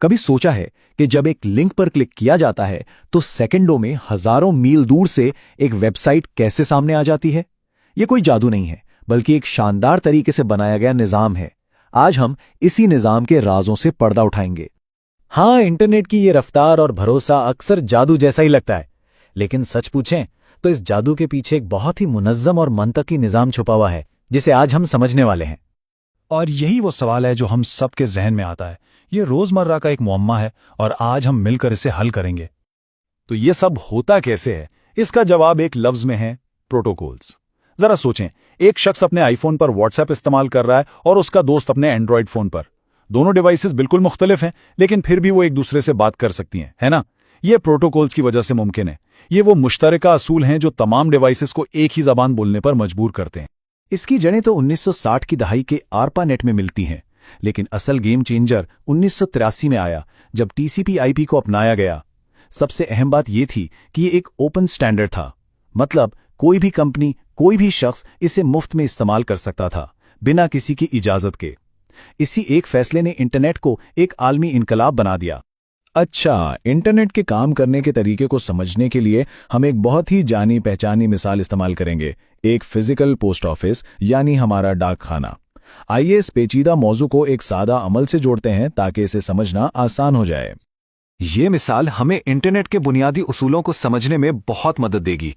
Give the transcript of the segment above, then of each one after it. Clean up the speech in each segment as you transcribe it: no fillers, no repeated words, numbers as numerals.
कभी सोचा है कि जब एक लिंक पर क्लिक किया जाता है तो सेकंडों में हजारों मील दूर से एक वेबसाइट कैसे सामने आ जाती है? यह कोई जादू नहीं है, बल्कि एक शानदार तरीके से बनाया गया निजाम है। आज हम इसी निजाम के राजों से पर्दा उठाएंगे। हाँ, इंटरनेट की ये रफ्तार और भरोसा अक्सर जादू जैसा ही लगता है, लेकिन सच पूछें तो इस जादू के पीछे एक बहुत ही मुनज्जम और मंतकी निजाम छुपा हुआ है, जिसे आज हम समझने वाले हैं। और यही वो सवाल है जो हम सबके जहन में आता है। ये रोजमर्रा का एक मुअम्मा है और आज हम मिलकर इसे हल करेंगे। तो ये सब होता कैसे है? इसका जवाब एक लफ्ज में है, प्रोटोकॉल्स। जरा सोचें, एक शख्स अपने आईफोन पर व्हाट्सएप इस्तेमाल कर रहा है और उसका दोस्त अपने एंड्रॉयड फोन पर। दोनों डिवाइसेस बिल्कुल मुख्तलिफ हैं, लेकिन फिर भी वो एक दूसरे से बात कर सकती हैं, है ना? ये प्रोटोकॉल्स की वजह से मुमकिन है। ये वो मुश्तरका असूल हैं जो तमाम डिवाइसेस को एक ही जबान बोलने पर मजबूर करते हैं। इसकी जड़ें तो 1960 की दहाई के आरपानेट में मिलती हैं, लेकिन असल गेम चेंजर 1983 में आया, जब टीसीपी/आईपी को अपनाया गया। सबसे अहम बात यह थी कि ये एक ओपन स्टैंडर्ड था, मतलब कोई भी कंपनी, कोई भी शख्स इसे मुफ्त में इस्तेमाल कर सकता था, बिना किसी की इजाजत के। इसी एक फैसले ने इंटरनेट को एक आलमी इनकलाब बना दिया। अच्छा, इंटरनेट के काम करने के तरीके को समझने के लिए हम एक बहुत ही जानी पहचानी मिसाल इस्तेमाल करेंगे, एक फिजिकल पोस्ट ऑफिस यानी हमारा डाक खाना। आइए इस पेचीदा मौजू को एक सादा अमल से जोड़ते हैं ताकि इसे समझना आसान हो जाए। ये मिसाल हमें इंटरनेट के बुनियादी उसूलों को समझने में बहुत मदद देगी।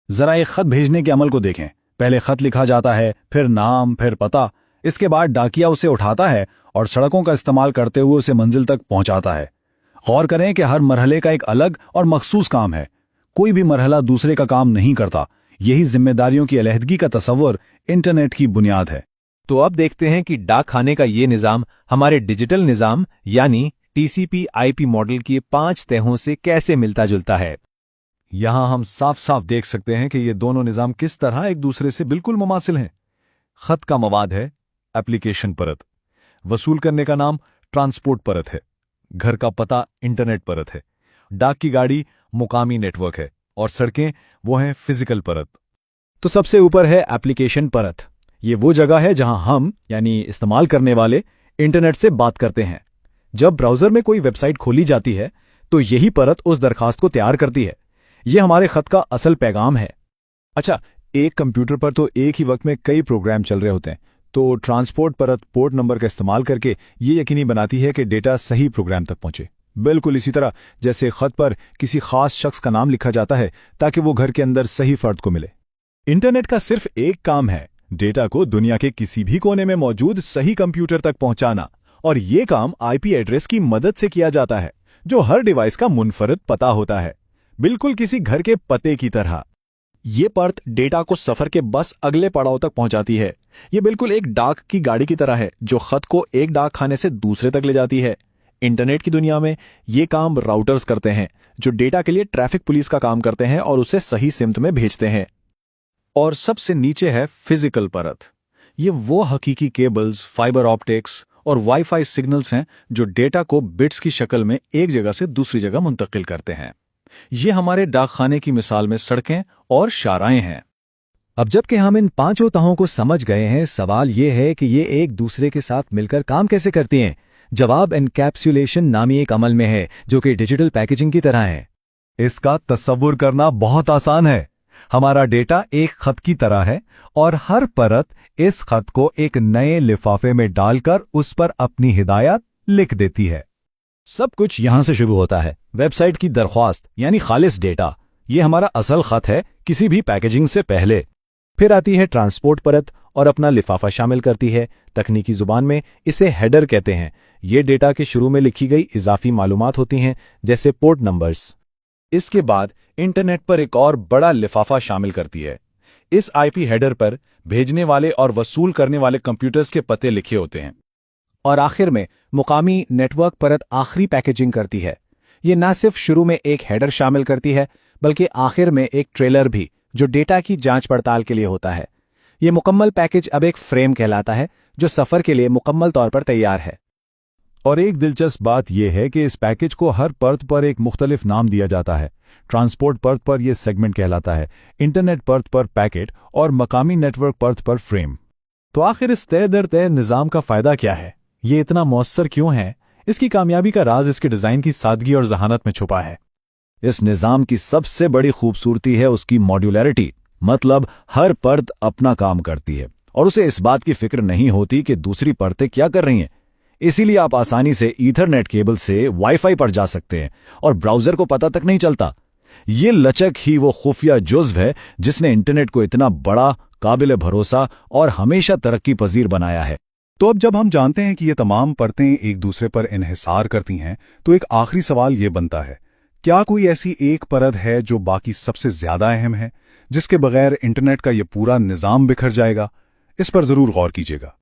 जरा एक खत भेजने के अमल को देखें। पहले खत लिखा जाता है, फिर नाम, फिर पता। इसके बाद डाकिया उसे उठाता है और सड़कों का इस्तेमाल करते हुए उसे मंजिल तक पहुंचाता है। गौर करें कि हर मरहले का एक अलग और मखसूस काम है। कोई भी मरहला दूसरे का काम नहीं करता। यही जिम्मेदारियों की अलहदगी का तसव्वुर इंटरनेट की बुनियाद है। तो अब देखते हैं कि डाक खाने का ये निज़ाम हमारे डिजिटल निज़ाम यानी टीसीपी/आईपी मॉडल की 5 तहों से कैसे मिलता जुलता है। यहां हम साफ साफ देख सकते हैं कि ये दोनों निज़ाम किस तरह एक दूसरे से बिल्कुल मुमासिल हैं। खत का मवाद है एप्लीकेशन परत, वसूल करने का नाम ट्रांसपोर्ट परत है, घर का पता इंटरनेट परत है, डाक की गाड़ी मुकामी नेटवर्क है और सड़कें वो हैं फिजिकल परत। तो सबसे ऊपर है एप्लीकेशन परत। ये वो जगह है जहां हम यानी इस्तेमाल करने वाले इंटरनेट से बात करते हैं। जब ब्राउज़र में कोई वेबसाइट खोली जाती है तो यही परत उस दरखास्त को तैयार करती है। ये हमारे खत का असल पैगाम है। अच्छा, एक कंप्यूटर पर तो एक ही वक्त में कई प्रोग्राम चल रहे होते हैं, तो ट्रांसपोर्ट परत पोर्ट नंबर का इस्तेमाल करके ये यकीनी बनाती है कि डेटा सही प्रोग्राम तक पहुंचे। बिल्कुल इसी तरह जैसे खत पर किसी खास शख्स का नाम लिखा जाता है ताकि वो घर के अंदर सही फर्द को मिले। इंटरनेट का सिर्फ एक काम है, डेटा को दुनिया के किसी भी कोने में मौजूद सही कंप्यूटर तक पहुंचाना, और ये काम आईपी एड्रेस की मदद से किया जाता है, जो हर डिवाइस का मुनफरद पता होता है, बिल्कुल किसी घर के पते की तरह। ये परत डेटा को सफर के बस अगले पड़ाव तक पहुंचाती है। ये बिल्कुल एक डाक की गाड़ी की तरह है जो खत को एक डाक खाने से दूसरे तक ले जाती है। इंटरनेट की दुनिया में ये काम राउटर्स करते हैं, जो डेटा के लिए ट्रैफिक पुलिस का काम करते हैं और उसे सही सिमत में भेजते हैं। और सबसे नीचे है फिजिकल परत। ये वो हकीकी केबल्स, फाइबर ऑप्टिक्स और वाईफाई सिग्नल्स हैं जो डेटा को बिट्स की शक्ल में एक जगह से दूसरी जगह मुंतकिल करते हैं। ये हमारे डाकखाने की मिसाल में सड़कें और शाराएं हैं। अब जबकि हम इन 5 तहों को समझ गए हैं, सवाल ये है कि ये एक दूसरे के साथ मिलकर काम कैसे करती हैं। जवाब एनकैप्सुलेशन नामी एक अमल में है, जो कि डिजिटल पैकेजिंग की तरह है। इसका तस्वुर करना बहुत आसान है। हमारा डेटा एक खत की तरह है और हर परत इस खत को एक नए लिफाफे में डालकर उस पर अपनी हिदायत लिख देती है। सब कुछ यहां से शुरू होता है। वेबसाइट की दरख्वास्त यानी खालिस डेटा, ये हमारा असल खत है किसी भी पैकेजिंग से पहले। फिर आती है ट्रांसपोर्ट परत और अपना लिफाफा शामिल करती है। तकनीकी जुबान में इसे हेडर कहते हैं। ये डेटा के शुरू में लिखी गई इजाफी मालूमात होती हैं, जैसे पोर्ट नंबर्स। इसके बाद इंटरनेट पर एक और बड़ा लिफाफा शामिल करती है। इस आईपी हेडर पर भेजने वाले और वसूल करने वाले कंप्यूटर्स के पते लिखे होते हैं। और आखिर में मुकामी नेटवर्क परत आखिरी पैकेजिंग करती है। ये न सिर्फ शुरू में एक हेडर शामिल करती है, बल्कि आखिर में एक ट्रेलर भी, जो डेटा की जांच पड़ताल के लिए होता है। ये मुकम्मल पैकेज अब एक फ्रेम कहलाता है, जो सफ़र के लिए मुकम्मल तौर पर तैयार है। और एक दिलचस्प बात यह है कि इस पैकेज को हर परत पर एक मुख्तलिफ नाम दिया जाता है। ट्रांसपोर्ट परत पर यह सेगमेंट कहलाता है, इंटरनेट परत पर पैकेट और मकामी नेटवर्क परत पर फ्रेम। तो आखिर इस तय दर तय निज़ाम का फ़ायदा क्या है? ये इतना मौसर क्यों है? इसकी कामयाबी का राज इसके डिजाइन की सादगी और जहानत में छुपा है। इस निज़ाम की सबसे बड़ी खूबसूरती है उसकी मॉड्यूलैरिटी, मतलब हर परत अपना काम करती है और उसे इस बात की फिक्र नहीं होती कि दूसरी परतें क्या कर रही हैं। इसीलिए आप आसानी से ईथरनेट केबल से वाईफाई पर जा सकते हैं और ब्राउज़र को पता तक नहीं चलता। ये लचक ही वो खुफिया जुज़्व है जिसने इंटरनेट को इतना बड़ा, काबिल भरोसा और हमेशा तरक्की पजीर बनाया है। तो अब जब हम जानते हैं कि ये तमाम परतें एक दूसरे पर इन्हिसार करती हैं, तो एक आखिरी सवाल ये बनता है, क्या कोई ऐसी एक परत है जो बाकी सबसे ज्यादा अहम है, जिसके बगैर इंटरनेट का ये पूरा निज़ाम बिखर जाएगा? इस पर जरूर गौर कीजिएगा।